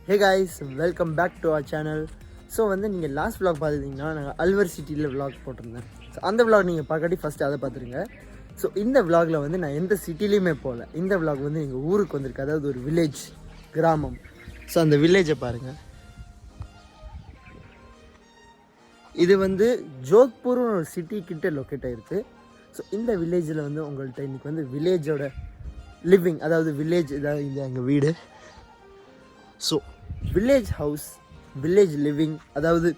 Hey guys, welcome back to our channel. So வந்து நீங்கள் last vlog பார்த்துட்டிங்கன்னா நாங்கள் அல்வர் சிட்டியில் vlog போட்டிருந்தேன். ஸோ அந்த vlog நீங்கள் பார்க்காட்டி ஃபஸ்ட்டு அதை பார்த்துருங்க. ஸோ இந்த vlogல வந்து நான் எந்த சிட்டிலையுமே போகல. இந்த vlog வந்து எங்கள் ஊருக்கு வந்திருக்கு, அதாவது ஒரு வில்லேஜ், கிராமம். ஸோ அந்த வில்லேஜை பாருங்கள். இது வந்து ஜோத்பூர் ஒரு சிட்டி கிட்ட லொக்கேட் ஆகிருக்கு. ஸோ இந்த வில்லேஜில் வந்து உங்கள்கிட்ட இன்றைக்கி வந்து வில்லேஜோட லிவிங், அதாவது வில்லேஜ், இதாவது இது எங்கள் வீடு. So village house, village living, அதாவது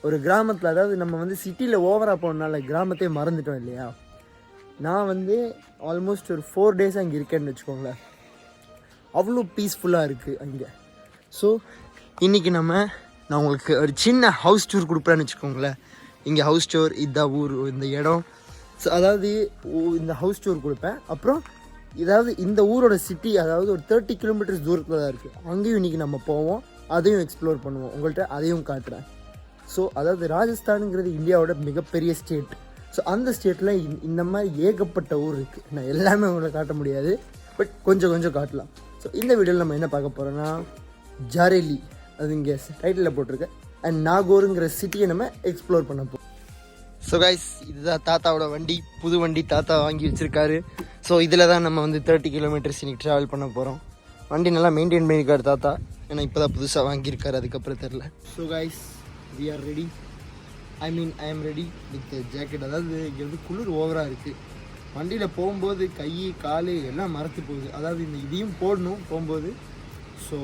ஒரு கிராமத்தில், அதாவது நம்ம வந்து சிட்டியில் ஓவராக போனனால கிராமத்தையே மறந்துட்டோம் இல்லையா. நான் வந்து ஆல்மோஸ்ட் ஒரு 4 days அங்கே இருக்கேன்னு வச்சுக்கோங்களேன். அவ்வளோ பீஸ்ஃபுல்லாக இருக்குது அங்கே. ஸோ இன்றைக்கி நான் உங்களுக்கு ஒரு சின்ன ஹவுஸ் டூர் கொடுப்பேன்னு வச்சுக்கோங்களேன். இங்கே ஹவுஸ் டூர், இதுதான் ஊர், இந்த இடம். ஸோ அதாவது இந்த ஹவுஸ் டூர் கொடுப்பேன். அப்புறம் இதாவது இந்த ஊரோட சிட்டி, அதாவது ஒரு 30 kilometers தூரத்தில் தான் இருக்குது. அங்கேயும் இன்றைக்கி நம்ம போவோம், அதையும் எக்ஸ்ப்ளோர் பண்ணுவோம், உங்கள்கிட்ட அதையும் காட்டுறேன். ஸோ அதாவது ராஜஸ்தானுங்கிறது இந்தியாவோட மிகப்பெரிய ஸ்டேட். ஸோ அந்த ஸ்டேட்டில் இந்த மாதிரி ஏகப்பட்ட ஊர் இருக்குது. நான் எல்லாமே உங்களை காட்ட முடியாது, பட் கொஞ்சம் கொஞ்சம் காட்டலாம். ஸோ இந்த வீடியோவில் நம்ம என்ன பார்க்க போகிறோன்னா ஜாரேலி, அது இங்கே டைட்டிலில் போட்டிருக்கேன், அண்ட் நாகூருங்கிற சிட்டியை நம்ம எக்ஸ்ப்ளோர் பண்ண போகிறோம். ஸோ கைஸ், இதுதான் தாத்தாவோட வண்டி, புது வண்டி தாத்தா வாங்கி வச்சுருக்காரு. ஸோ இதில் தான் நம்ம வந்து 30 kilometers இன்றைக்கி ட்ராவல் பண்ண போகிறோம். வண்டி நல்லா மெயின்டைன் பண்ணியிருக்காரு தாத்தா, ஏன்னா இப்போ தான் புதுசாக வாங்கியிருக்காரு, அதுக்கப்புறம் தெரில. So guys, we are ready. I am ready with jacket. அதாவது இங்கே வந்து குளிர் ஓவராக இருக்குது. வண்டியில் போகும்போது கை கால் எல்லாம் மரத்து போகுது. அதாவது இதையும் போடணும் போகும்போது. ஸோ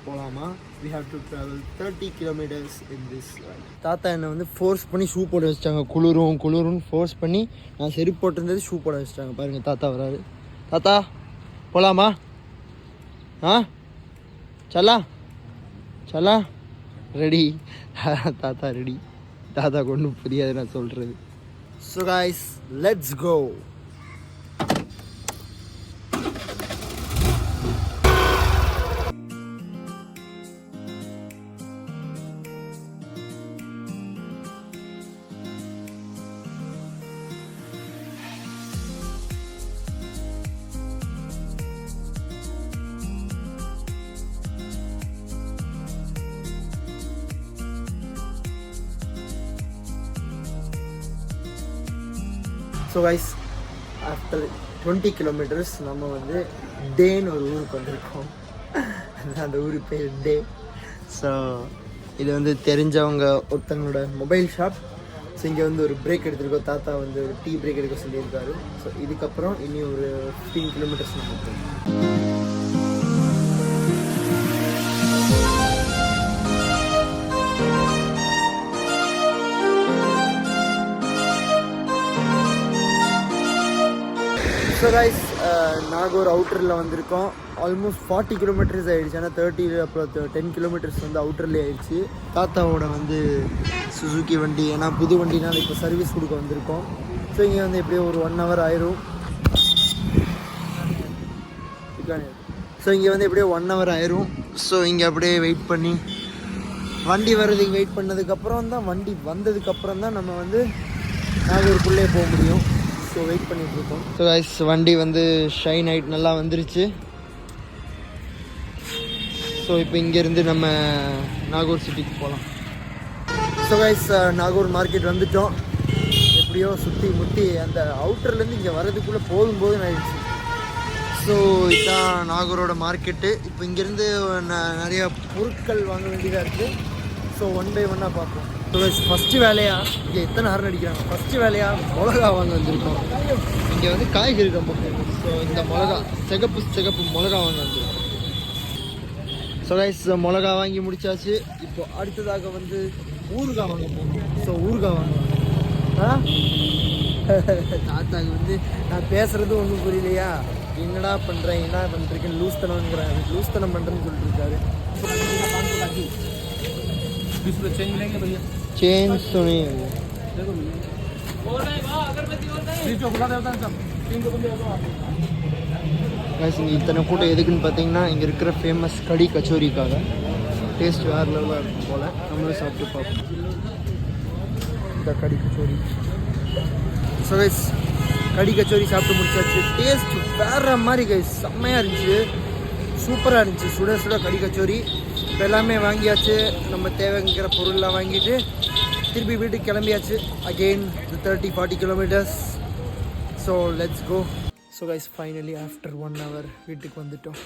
போகலாமா? we have to travel 30 kilometers in this ride. தாத்தா என்னை வந்து ஃபோர்ஸ் பண்ணி ஷூ போட வச்சிட்டாங்க. குளிரும் ஃபோர்ஸ் பண்ணி நான் செருப்பு போட்டிருந்தது ஷூ போட வச்சிட்டாங்க. பாருங்கள், தாத்தா வராரு. தாத்தா போகலாமா? சலா ரெடி. தாத்தா ரெடி. தாத்தா கொண்டு புரியாது நான் சொல்கிறது. So guys, let's go. So guys, after 20 kilometers நம்ம வந்து டேன்னு ஒரு ஊருக்கு வந்திருக்கோம். அந்த ஊருக்கு பேர் டே. ஸோ இது வந்து தெரிஞ்சவங்க ஒருத்தங்களோட மொபைல் ஷாப். ஸோ இங்கே வந்து ஒரு பிரேக் எடுத்துருக்கோம். தாத்தா வந்து ஒரு டீ பிரேக் எடுக்க சொல்லியிருக்காரு. ஸோ இதுக்கப்புறம் இனி ஒரு 15 kilometers நம்ம போகிறோம். ஸோ கைஸ், நாகூர் அவுட்டரில் வந்திருக்கோம். ஆல்மோஸ்ட் 40 kilometers ஆகிடுச்சு. ஆனால் 30, அப்புறம் 10 kilometers வந்து அவுட்டர்லேயே ஆகிடுச்சு. தாத்தாவோட வந்து சுசுக்கி வண்டி, ஏன்னா புது வண்டினால் இப்போ சர்வீஸ் கொடுக்க வந்திருக்கோம். ஸோ இங்கே வந்து எப்படியோ ஒரு 1 hour ஆயிரும். ஸோ இங்கே வந்து எப்படியோ 1 hour ஆயிரும். ஸோ இங்கே அப்படியே வெயிட் பண்ணி வண்டி வர்றதுக்கு வெயிட் பண்ணதுக்கப்புறம் தான், வண்டி வந்ததுக்கப்புறம் தான் நம்ம வந்து நாகூருக்குள்ளே போக முடியும். ஸோ வெயிட் பண்ணிகிட்ருக்கோம். ஸோ கைஸ், வண்டி வந்து ஷைன் ஆகிட்டு நல்லா வந்துருச்சு. ஸோ இப்போ இங்கேருந்து நம்ம நாகூர் சிட்டிக்கு போகலாம். ஸோ கைஸ், நாகூர் மார்க்கெட் வந்துட்டோம். எப்படியோ சுற்றி முற்றி அந்த அவுட்டர்லேருந்து இங்கே வர்றதுக்குள்ளே போதும்போது ஆயிடுச்சு. ஸோ இதுதான் நாகூரோட மார்க்கெட்டு. இப்போ இங்கேருந்து நிறையா பொருட்கள் வாங்க வேண்டியதாக இருக்குது. ஸோ 1 by 1 பார்ப்போம். ஸோ ஃபஸ்ட்டு வேலையாக இங்கே எத்தனை ஹார்ன் அடிக்கிறாங்க. ஃபஸ்ட்டு வேலையாக மிளகா வாங்க வந்திருக்கோம். இங்கே வந்து காய்கறி ரொம்ப ஃபேமஸ். ஸோ இந்த மிளகா சிகப்பு மிளகா வாங்க வந்திருக்கோம். ஸோ கைஸ், மிளகா வாங்கி முடிச்சாச்சு. இப்போ அடுத்ததாக வந்து ஊறுகாய் வாங்க போகணும். ஸோ ஊறுகாய் வாங்க. தாத்தாக்கு வந்து நான் பேசுகிறது ஒன்றும் புரியலையா, என்னடா பண்ணுறீங்கன்னு லூஸ்தனம் பண்ணுறேன்னு சொல்லிட்டு இருக்காரு. चेंज सुनिए, இத்தனை கூட்டம் எதுக்குன்னு பார்த்தீங்கன்னா இங்கே இருக்கிற ஃபேமஸ் கடி கச்சோரிக்காக. டேஸ்ட் வேறு லெவலாக இருக்கும் போல். நம்மளும் சாப்பிட்டு பார்ப்போம் இந்த கடி கச்சோரி. ஸோ கைஸ், கடி கச்சோரி சாப்பிட்டு முடிச்சாச்சு. டேஸ்ட் வேறு மாதிரி கைஸ், செம்மையாக இருந்துச்சு, சூப்பராக இருந்துச்சு. சுட சுட கடி கச்சோரி. இப்போ எல்லாமே வாங்கியாச்சு, நம்ம தேவைங்கிற பொருள்லாம் வாங்கிட்டு திருப்பி வீட்டுக்கு கிளம்பியாச்சு. Again 30-40 kilometres. So let's go. So guys finally after 1 hour வீட்டுக்கு வந்துட்டோம்.